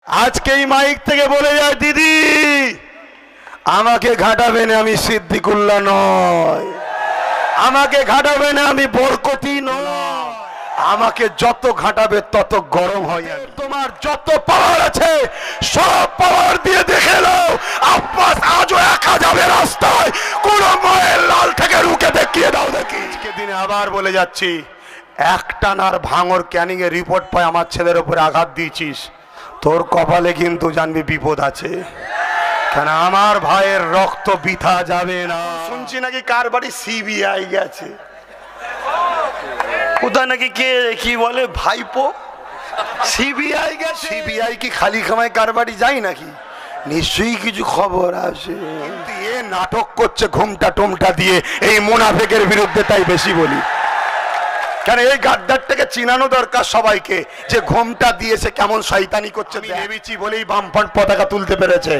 আজকেই মাইক থেকে বলে যায়, দিদি আমাকে ঘাটাবে না, আমি সিদ্দিকুল্লাহ নয়, আমাকে ঘাটাবে না, আমি বরকতি নয়, আমাকে যত ঘাটাবে তত গরম হয় আমি। তোমার যত পাওয়ার আছে সব পাওয়ার দিয়ে দেখে নাও, আব্বাস আজও একা যাবে রাস্তায়, কোন মায়ের লাল থেকে রুকে দেখিয়ে দাও দেখি। আজকে দিনে আবার বলে যাচ্ছি, একটানার ভাঙর ক্যানিং এর রিপোর্ট পায় আমার ছেলের উপরে আঘাত দিয়েছিস, তোর কপালে কিন্তু জানবি বিপদ আছে, কেন আমার ভাইয়ের রক্ত বৃথা যাবে না। শুনছি নাকি কার বাড়ি সিবিআই গেছে, কোথায় নাকি কে কি বলে ভাইপো সিবিআই গেছে। সিবিআই কি খালি খামায় কার বাড়ি যায় নাকি? নিশ্চয়ই কিছু খবর আছে। কিন্তু এ নাটক করছে ঘুমটা টুমটা দিয়ে এই মুনাফেকের বিরুদ্ধে, তাই বেশি বলি। কেন এই গাদ্দারটাকে চিনানো দরকার সবাইকে, যে ঘুমটা দিয়েছে কেমন শয়তানি করছে। আমি নেবিছি বলেই বামফ্রন্ট পতাকা তুলতে পেরেছে,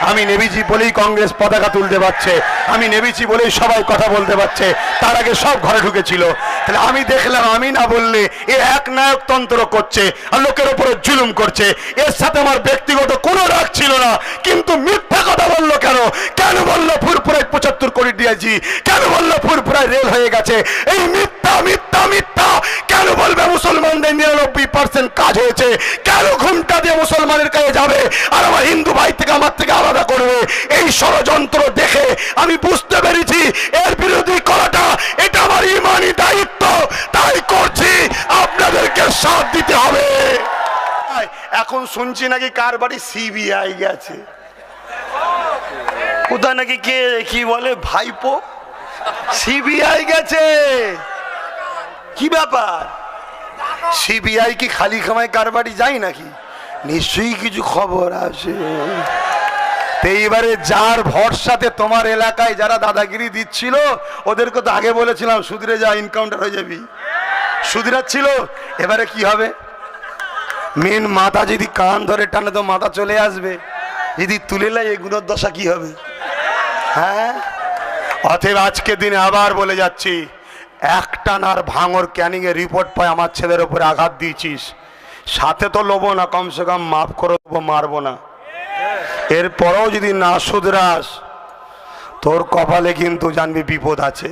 আমি নেবিছি বলেই কংগ্রেস পতাকা তুলতে পারছে, আমি নেবিছি বলেই সবাই কথা বলতে পারছে, তার আগে সব ঘরে ঢুকেছিল। তাহলে আমি দেখলাম আমি না বললে এ এক নায়ক তন্ত্র করছে আর লোকের উপরে জুলুম করছে, এর সাথে আমার ব্যক্তিগত কোনো রাগ ছিল না, কিন্তু মিথ্যা কথা বললো কেন? কেন বললো ফুরফুরায় 75 কোটি দিয়েছি, কেন বললো ফুরফুরায় রেল হয়ে গেছে? এই মিথ্যা মিথ্যা মিথ্যা কেন বলবে? মুসলমানদের 99% কাজ হয়েছে, কেন ঘুমটা দিয়ে মুসলমানের কাছে যাবে আর আমার হিন্দু ভাই থেকে আমার থেকে আলাদা করবে? এই ষড়যন্ত্র দেখে আমি বুঝতে পেরেছি এর বিরোধী করাটা এটা আমার ইমানি দায়িত্ব, তাই করছি, আপনাদেরকে সাথ দিতে হবে। এখন শুনছি নাকি কার বাড়ি সিবিআই গেছে, কোথায় নাকি কে কি বলে ভাইপো সিবিআই গেছে। কি ব্যাপার? সিবিআই কি খালি খামায় কার বাড়ি যায় নাকি? নিশ্চয়ই কিছু খবর আছে। এইবারে যার ভরসাতে তোমার এলাকায় যারা দাদাগিরি দিচ্ছিল ওদেরকে তো আগে বলেছিলাম সুধরে যা, এনকাউন্টার হয়ে যাবি, সুধরাচ্ছিল। এবারে কি হবে? মেন মাথা যদি কান ধরে টানে তো মাথা চলে আসবে, যদি তুলে লাই এগুলোর দশা কি হবে? হ্যাঁ, অতএব আজকে দিনে আবার বলে যাচ্ছি, একটানার ভাঙর ক্যানিং এর রিপোর্ট পায় আমার ছেলের উপরে আঘাত দিয়েছিস, সাথে তো লোবো না, কমসে কম মাফ করে দেবো, মারবো না। এরপরেও যদি না শুধরাস তোর কপালে কিন্তু জানবি বিপদ আছে,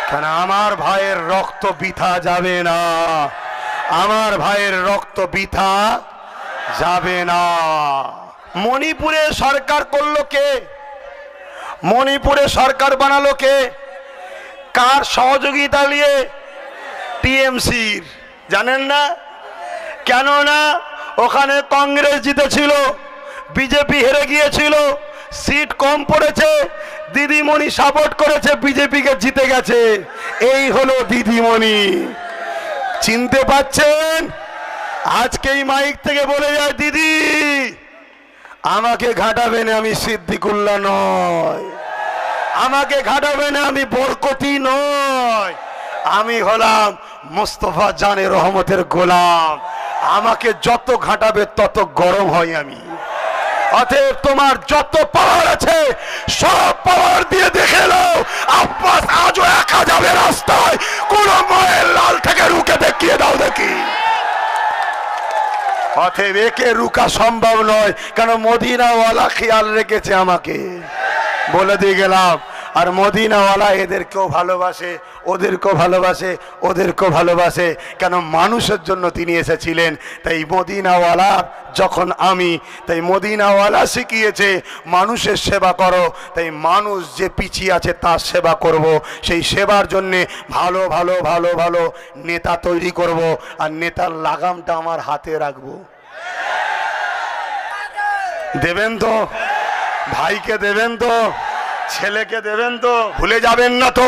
কেন আমার ভাইয়ের রক্ত বৃথা যাবে না, আমার ভাইয়ের রক্ত বৃথা যাবে না। মণিপুরে সরকার করলো কে? মণিপুরে সরকার বানালো কে? কার সহযোগিতা নিয়ে? টিএমসির। জানেন না কেন? না ওখানে কংগ্রেস জিতেছিল, বিজেপি হেরে গিয়েছিল, সিট কম পড়েছে, দিদিমণি সাপোর্ট করেছে, বিজেপিকে জিতে গেছে। এই হলো দিদিমণি, চিনতে পাচ্ছেন? আজকেই মাইক থেকে বলে যায়, দিদি আমাকে ঘাটাবে না, আমি সিদ্দিকুল্লাহ নয়, আমাকে ঘাটাবে না, আমি বরকতি নয়, আমি হলাম মুস্তফা জানে রহমতের গোলাম, আমাকে যত ঘাটাবে তত গরম হয় আমি। অতএব তোমার যত পাওয়ার আছে সব পাওয়ার দিয়ে দেখে নাও, আব্বাস আজও একা যাবে রাস্তায়, কোন মায়ের লাল থেকে রুকে দেখিয়ে দাও দেখি। অতএব একে রুকা সম্ভব নয়, কেন মদিনাওয়ালা খেয়াল রেখেছে আমাকে, বলে দিয়ে গেলাম। আর মদিনাওয়ালা এদেরকেও ভালোবাসে, ওদেরকেও ভালোবাসে, ওদেরকেও ভালোবাসে, কেন মানুষের জন্য তিনি এসেছিলেন। তাই মদিনাওয়ালা যখন আমি, তাই মদিনাওয়ালা শিখিয়েছে মানুষের সেবা করো, তাই মানুষ যে পিছিয়ে আছে তার সেবা করব, সেই সেবার জন্যে ভালো ভালো ভালো ভালো নেতা তৈরি করব, আর নেতার লাগামটা আমার হাতে রাখবো। দেবেন তো? ভাইকে দেবেন তো? ছেলেকে দেবেন তো? ভুলে যাবেন না তো?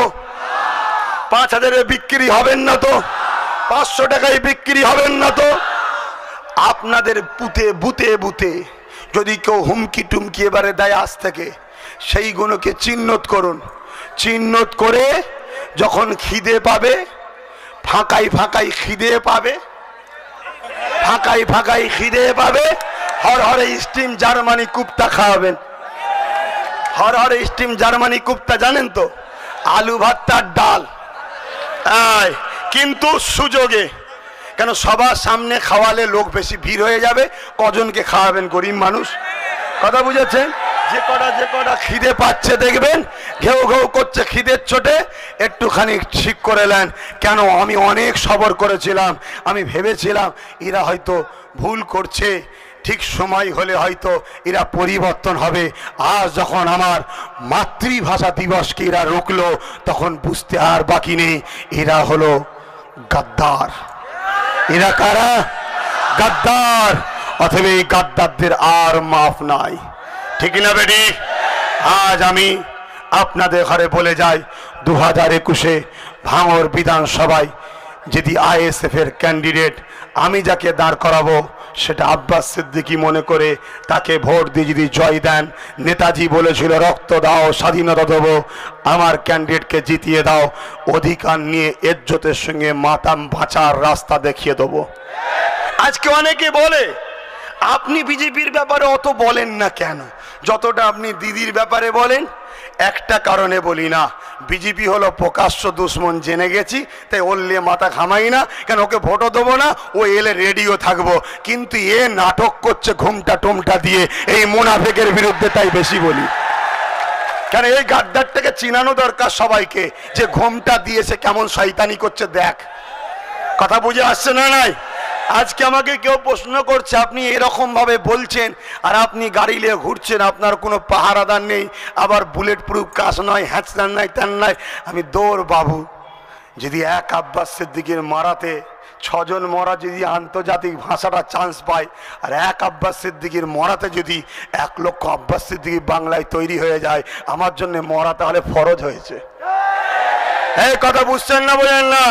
5000-এ বিক্রি হবেন না তো? 500 টাকায় বিক্রি হবেন না তো? আপনাদের বুথে বুথে বুথে যদি কেউ হুমকি টুমকি এবারে দেয় আজ থেকে, সেইগুলোকে চিহ্নিত করুন, চিহ্নিত করে যখন খিদে পাবে, ফাঁকাই ফাঁকাই খিদে পাবে, ফাঁকাই ফাঁকাই খিদে পাবে, হরহরে স্টিম জার্মানি কুপ্তা খাওয়াবেন। হরহরে স্টিম জার্মানি কুপ্তা জানেন তো? আলু ভর্তার ডাল। কিন্তু সুযোগে কেন সবার সামনে খাওয়ালে লোক বেশি ভিড় হয়ে যাবে, কজনকে খাওয়াবেন গরিব মানুষ? কথা বুঝেছেন? যে কটা খিদে পাচ্ছে দেখবেন ঘেউ ঘেউ করছে খিদের চোটে, একটুখানি ঠিক করে নেন। কেন আমি অনেক সবর করেছিলাম, আমি ভেবেছিলাম এরা হয়তো ভুল করছে, ঠিক সময় হলে হয়তো এরা পরিবর্তন হবে। আজ যখন আমার মাতৃভাষা দিবসকে এরা রুখলো, তখন বুঝতে আর বাকি নেই এরা হলো গাদ্দার। এরা কারা? গাদ্দার। অথবা এই গাদ্দারদের আর মাফ নাই, ঠিক না বেটি? আজ আমি আপনাদের ঘরে বলে যাই, 2021-এ ভাঙড় বিধানসভায় যদি ISF এর ক্যান্ডিডেট আমি যাকে দাঁড় করাবো সেটা আব্বাস সিদ্দিকী মনে করে তাকে ভোট দিয়ে যদি জয় দেন, নেতাজি বলেছিল রক্ত দাও স্বাধীনতা দেবো, আমার ক্যান্ডিডেটকে জিতিয়ে দাও, অধিকার নিয়ে ইজ্জতের সঙ্গে মাতাম বাঁচার রাস্তা দেখিয়ে দেবো। আজকে অনেকে বলে আপনি বিজেপির ব্যাপারে অত বলেন না কেন, যতটা আপনি দিদির ব্যাপারে বলেন? একটা কারণে বলি না, বিজেপি হলো প্রকাশ্য দুশ্মন, জেনে গেছি, তাই ওর নিয়ে মাথা ঘামাই না। কেন ওকে ভোটও দেবো না, ও এলে রেডিও থাকবো। কিন্তু এ নাটক করছে ঘুমটা টুমটা দিয়ে এই মুনাফেকের বিরুদ্ধে, তাই বেশি বলি। কেন এই গাদ্দারটাকে চিনানো দরকার সবাইকে, যে ঘুমটা দিয়েছে কেমন শয়তানি করছে দেখ। কথা বুঝে আসছে না? নাই আজকে আমাকে কেউ প্রশ্ন করছে আপনি এরকম ভাবে বলছেন আর আপনি গাড়ি নিয়ে ঘুরছেন, আপনার কোনো পাহারাদার নেই, আবার বুলেট প্রুফ কাজ নয়, হ্যাঁচনার নাই, তেন নাই। আমি দৌড় বাবু, যদি এক আব্বাস সিদ্দিকীর মারাতে 6 জন মরা যদি আন্তর্জাতিক ভাষাটা চান্স পায়, আর এক আব্বাস সিদ্দিকীর মরাতে যদি 1 লক্ষ আব্বাস সিদ্দিকী বাংলায় তৈরি হয়ে যায়, আমার জন্য মরা তাহলে ফরজ হয়েছে। এই কথা বুঝছেন না? বোঝেন না?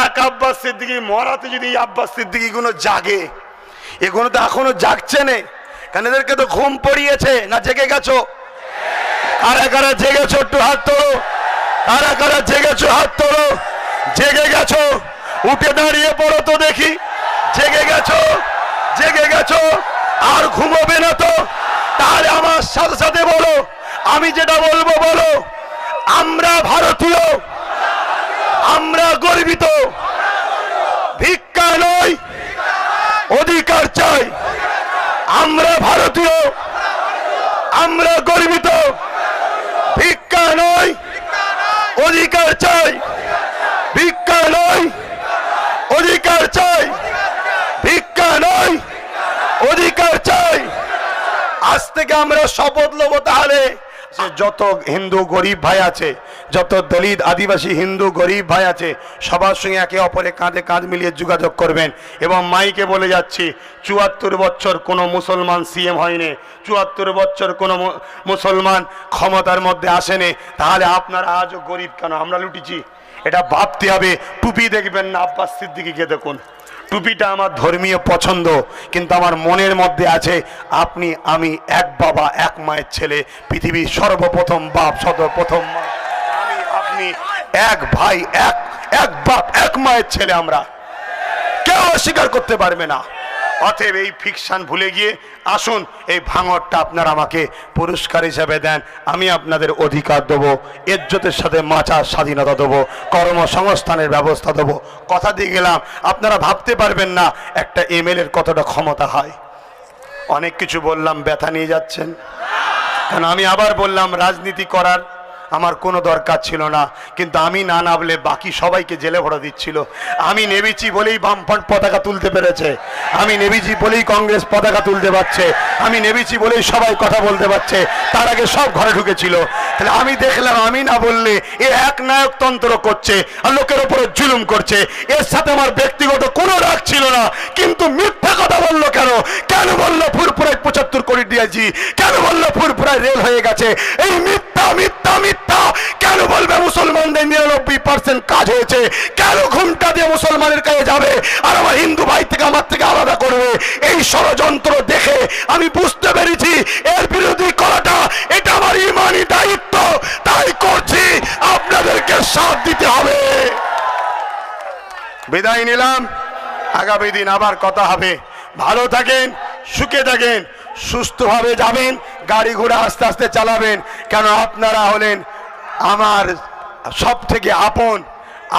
এক আব্বাস সিদ্দিকী মরাতে যদি আব্বাস সিদ্দিকী গুলো জাগে, এগুলো তো এখনো জাগছে না, কেন এদেরকে তো ঘুম পড়িয়েছে না? জেগে গেছো? কারা কারা জেগেছো একটু হাত তোলো। কারা কারা জেগেছো হাত তোলো। জেগে গেছো উঠে দাঁড়িয়ে পড়ো তো দেখি। জেগে গেছো? জেগে গেছো? আর ঘুমোবে না তো? তাহলে আমার সাথে সাথে বলো, আমি যেটা বলবো বলো। আমরা ভারতীয়, আমরা গর্বিত, ভিক্ষা নয় অধিকার চাই। আমরা ভারতীয়, আমরা গর্বিত, ভিক্ষা নয় অধিকার চাই। ভিক্ষা নয় অধিকার চাই। ভিক্ষা নয় অধিকার চাই। আজ থেকে আমরা শপথ নেব তাহলে যত হিন্দু গরিব ভাই আছে, যত দলিত আদিবাসী হিন্দু গরিব ভাই আছে, সবার সঙ্গে একে অপরে কাঁধে কাঁধ মিলিয়ে যোগাযোগ করবেন। এবং মাইকে বলে যাচ্ছি, 74 বছর কোনো মুসলমান সিএম হয়নি, 74 বছর কোনো মুসলমান ক্ষমতার মধ্যে আসেনি, তাহলে আপনারা আজও গরিব কেন? আমরা লুটেছি, এটা ভাবতে হবে। টুপি দেখবেন না আব্বাস সিদ্দিকীকে দেখুন, টুপিটা আমার ধর্মীয় পছন্দ, কিন্তু আমার মনের মধ্যে আছে আপনি আমি এক বাবা এক মায়ের ছেলে, পৃথিবীর সর্বপ্রথম বাপ সর্বপ্রথম মা, আমি আপনি এক ভাই এক বাপ এক মায়ের ছেলে, আমরা কেউ অস্বীকার করতে পারবে না। অতএব এই ফিকশন ভুলে গিয়ে আসুন এই ভাঙড়টা আপনারা আমাকে পুরস্কার হিসেবে দেন, আমি আপনাদের অধিকার দেবো, ইজ্জতের সাথে বাঁচার স্বাধীনতা দেবো, কর্মসংস্থানের ব্যবস্থা দেবো। কথা দিয়ে গেলাম, আপনারা ভাবতে পারবেন না একটা MLA-র কতটা ক্ষমতা হয়। অনেক কিছু বললাম, ব্যথা নিয়ে যাচ্ছেন? কারণ আমি আবার বললাম রাজনীতি করার আমার কোনো দরকার ছিল না, কিন্তু আমি না নামলে বাকি সবাইকে জেলে ভরা দিচ্ছিল। আমি নেমেছি বলেই বামফ্রন্ট পতাকা তুলতে পেরেছে, আমি নেমেছি বলেই কংগ্রেস পতাকা তুলতে পারছে, আমি নেমেছি বলেই সবাই কথা বলতে পারছে, তার আগে সব ঘরে ঢুকেছিল। তাহলে আমি দেখলাম আমি না বললে এ এক নায়কতন্ত্র করছে আর লোকের উপরে জুলুম করছে। এর সাথে আমার ব্যক্তিগত কোনো রাগ ছিল না, কিন্তু মিথ্যা কথা বললো কেন? কেন বললো ফুরফুরায় 75 কোটি দিয়েছি? কেন বললো ফুরফুরায় রেল হয়ে গেছে? এই মিথ্যা মিথ্যা মিথ্যা কেন বলবে? মুসলমানদের 99% কাজ হয়েছে, কেন ঘুমটা দিয়ে মুসলমানের কাছে যাবে আর আমার হিন্দু ভাই থেকে আমার থেকে আলাদা করবে? এই ষড়যন্ত্র দেখে আমি বুঝতে পেরেছি এর বিরোধী করাটা এটা আমার ইমানি দায়িত্ব, তাই করছি, আপনাদেরকে সাথ দিতে হবে। বিদায় নিলাম, আগামী দিন আবার কথা হবে। ভালো থাকেন, সুখে থাকেন, সুস্থভাবে যাবেন, গাড়ি ঘোড়া আস্তে আস্তে চালাবেন, কেন আপনারা হলেন আমার সব থেকে আপন,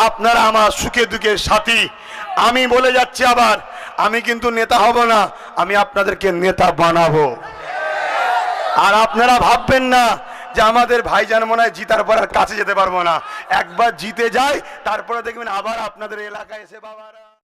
আপনারা আমার সুখে দুঃখের সাথী, আমি বলে যাচ্ছি আবার, আমি কিন্তু নেতা হব না, আমি আপনাদেরকে নেতা বানাবো। আর আপনারা ভাববেন না যে আমাদের ভাইজান মনে হয় জিতার পর আর কাছে যেতে পারবো না। একবার জিতে যায়, তারপরে দেখবেন আবার আপনাদের এলাকায় এসে বাবারা